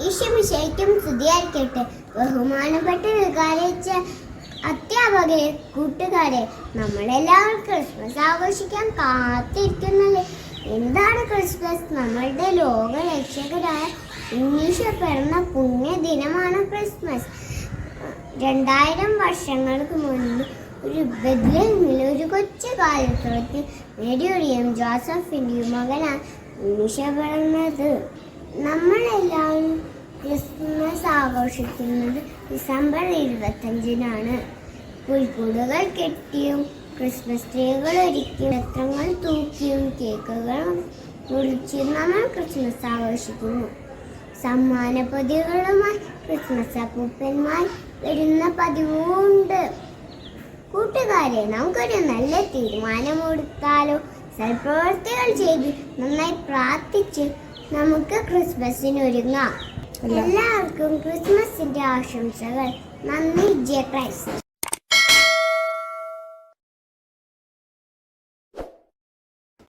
ഈശോമിശിഹായ്ക്കും സ്തുതിയായിരിക്കട്ടെ. ബഹുമാനപ്പെട്ട വികാരിച്ച അധ്യാപകരെ, കൂട്ടുകാരെ, നമ്മളെല്ലാവരും ക്രിസ്മസ് ആഘോഷിക്കാൻ കാത്തിരിക്കുന്നല്ലേ. എന്താണ് ക്രിസ്മസ്? നമ്മളുടെ ലോക രക്ഷകരായ ഈശോ പിറന്ന പുണ്യ ദിനമാണ് ക്രിസ്മസ്. 2000 വർഷങ്ങൾക്ക് മുൻപ് ഒരു ബെത്ലഹേമിൽ ഒരു കൊച്ചു കാലത്തോട്ട് മേരിയുടെയും ജോസഫിൻ്റെയും മകനാണ് ഈശോ പിറന്നത്. നമ്മളെല്ലാവരും ക്രിസ്മസ് ആഘോഷിക്കുന്നത് ഡിസംബർ 25-നാണ്. പുൽക്കൂടുകൾ കെട്ടിയും ക്രിസ്മസ് ട്രീകൾ ഒരുക്കിയും നക്ഷത്രങ്ങൾ തൂക്കിയും കേക്കുകൾ മുറിച്ചും നമ്മൾ ക്രിസ്മസ് ആഘോഷിക്കുന്നു. സമ്മാന പൊതികളുമായി ക്രിസ്മസ് അപ്പൂപ്പന്മാർ വരുന്ന പതിവുണ്ട്. കൂട്ടുകാരെ, നമുക്കൊരു നല്ല തീരുമാനമെടുത്താലോ? സൽപ്രവർത്തികൾ ചെയ്ത് നന്നായി പ്രാർത്ഥിച്ച് നമുക്ക് ക്രിസ്മസിന് ഒരുങ്ങാം. എല്ലാവർക്കും ക്രിസ്മസിന്റെ ആശംസകൾ. നന്ദി. ജയ ക്രൈസ്റ്റ്.